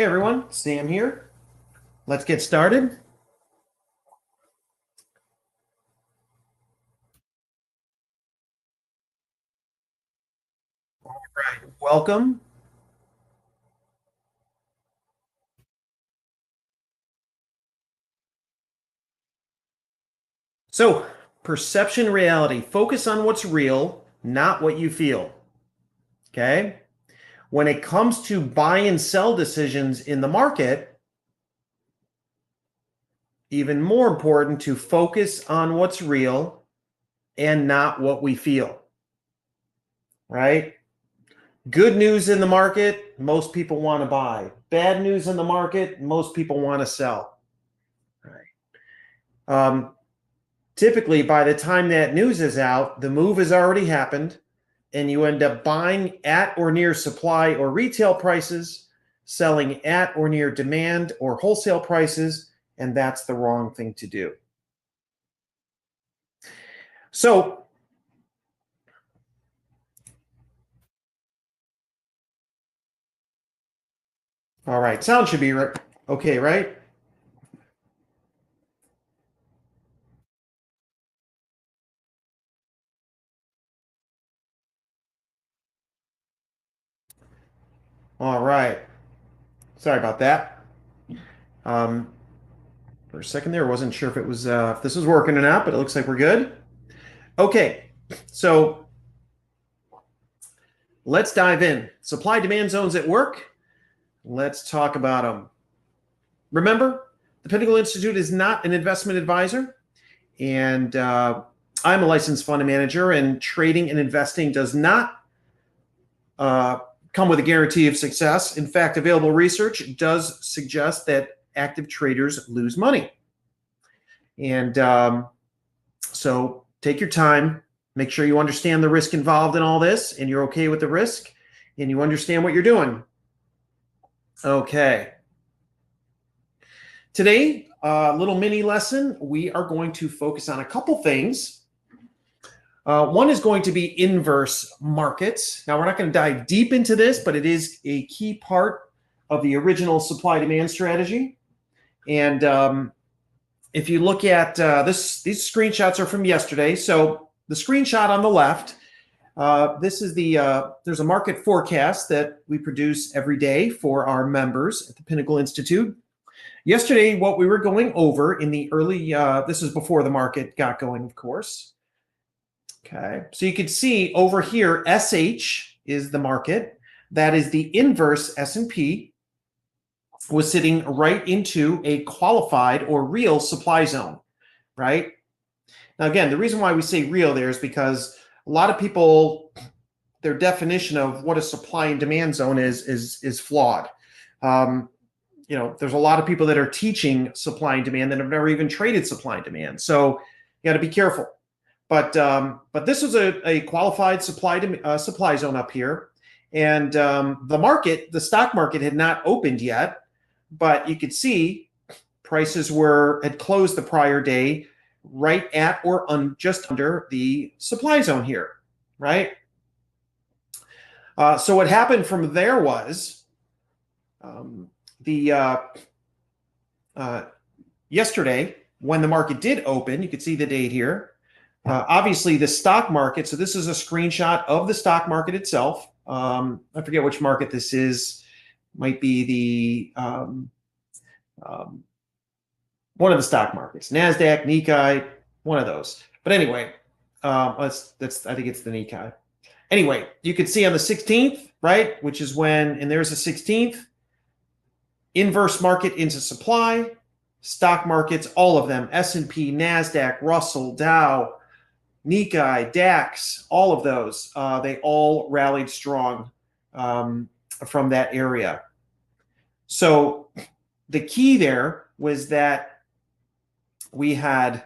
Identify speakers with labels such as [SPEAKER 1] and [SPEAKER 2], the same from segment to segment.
[SPEAKER 1] Hey everyone, Sam here. Let's get started. All right, welcome. So, perception reality. Focus on what's real, not what you feel. Okay? When it comes to buy and sell decisions in the market, even more important to focus on what's real and not what we feel. Right? Good news in the market, most people want to buy. Bad news in the market, most people want to sell. Right? Typically, by the time that news is out, the move has already happened, and you end up buying at or near supply or retail prices, selling at or near demand or wholesale prices, and that's the wrong thing to do. So, all right, sound should be okay, right? All right. Sorry about that. Um, for a second there, I wasn't sure if it was if this was working or not, but it looks like we're good. Okay, so let's dive in. Supply demand zones at work. Let's talk about them. Remember, the Pinnacle Institute is not an investment advisor, and I'm a licensed fund manager, and trading and investing does not come with a guarantee of success. In fact, available research does suggest that active traders lose money. And so take your time, make sure you understand the risk involved in all this, and you're okay with the risk, and you understand what you're doing. Okay. Today, a little mini lesson, we are going to focus on a couple things. One is going to be inverse markets. Now, we're not going to dive deep into this, but it is a key part of the original supply demand strategy. And if you look at these screenshots are from yesterday. So the screenshot on the left, this is there's a market forecast that we produce every day for our members at the Pinnacle Institute. Yesterday, what we were going over in the early, this is before the market got going, of course. Okay, so you can see over here, SH is the market. That is the inverse S&P was sitting right into a qualified or real supply zone, right? Now, again, the reason why we say real there is because a lot of people, their definition of what a supply and demand zone is flawed. There's a lot of people that are teaching supply and demand that have never even traded supply and demand. So you got to be careful. But this is a qualified supply zone up here, and the stock market had not opened yet, but you could see prices had closed the prior day right at or just under the supply zone here, right? So what happened from there was yesterday when the market did open, you could see the date here. Obviously, the stock market. So this is a screenshot of the stock market itself. I forget which market this is. Might be the one of the stock markets, Nasdaq, Nikkei, one of those. But anyway, I think it's the Nikkei. Anyway, you can see on the 16th, right, which is and there's a 16th, inverse market into supply, stock markets, all of them, S&P, Nasdaq, Russell, Dow, Nikkei, DAX, all of those, they all rallied strong from that area. So the key there was that we had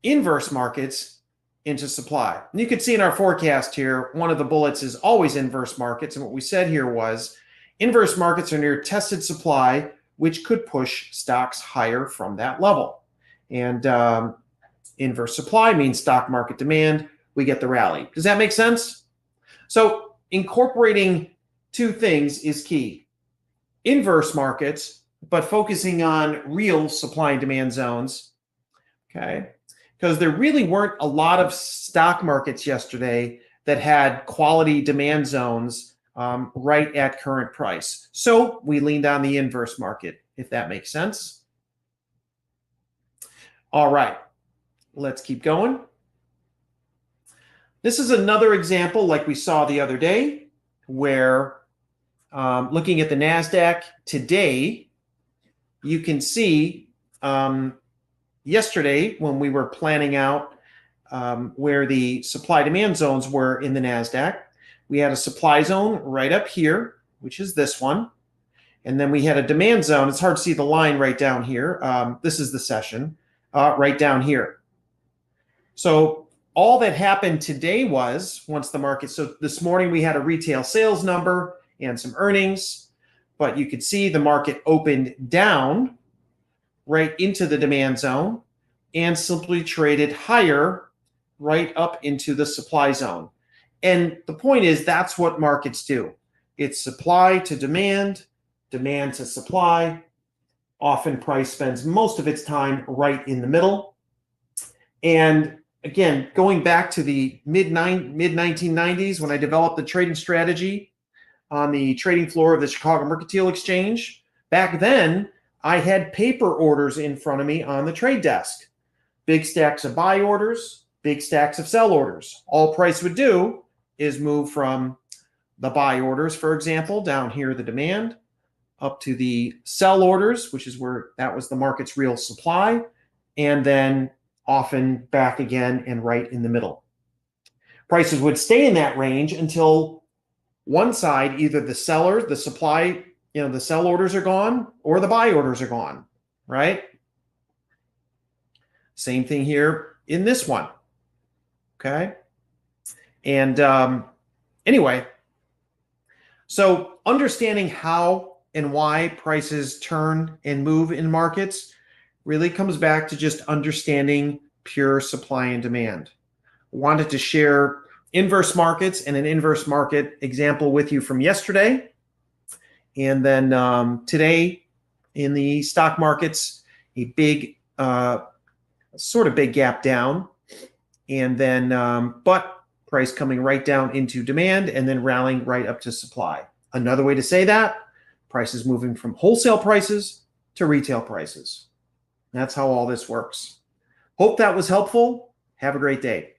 [SPEAKER 1] inverse markets into supply. And you can see in our forecast here, one of the bullets is always inverse markets. And what we said here was inverse markets are near tested supply, which could push stocks higher from that level. And inverse supply means stock market demand. We get the rally. Does that make sense? So incorporating two things is key. inverse markets, but focusing on real supply and demand zones, okay? Because there really weren't a lot of stock markets yesterday that had quality demand zones right at current price. So we leaned on the inverse market, if that makes sense. All right, let's keep going. This is another example like we saw the other day where looking at the NASDAQ today, you can see yesterday when we were planning out where the supply demand zones were in the NASDAQ, we had a supply zone right up here, which is this one. And then we had a demand zone. It's hard to see the line right down here. This is the session right down here. So all that happened today was once the market, so this morning we had a retail sales number and some earnings, but you could see the market opened down right into the demand zone and simply traded higher right up into the supply zone. And the point is that's what markets do. It's supply to demand, demand to supply. Often price spends most of its time right in the middle. And again, going back to the mid-1990s when I developed the trading strategy on the trading floor of the Chicago Mercantile Exchange, back then I had paper orders in front of me on the trade desk. Big stacks of buy orders, big stacks of sell orders. All price would do is move from the buy orders, for example, down here, the demand, up to the sell orders, which is where that was the market's real supply, and then often back again and right in the middle. Prices would stay in that range until one side, either the seller, the supply, the sell orders are gone or the buy orders are gone, right? Same thing here in this one, okay? And anyway, so understanding how and why prices turn and move in markets really comes back to just understanding pure supply and demand. Wanted to share inverse markets and an inverse market example with you from yesterday. And then today in the stock markets, a big, sort of big gap down. And then, but price coming right down into demand and then rallying right up to supply. Another way to say that, prices moving from wholesale prices to retail prices. That's how all this works. Hope that was helpful. Have a great day.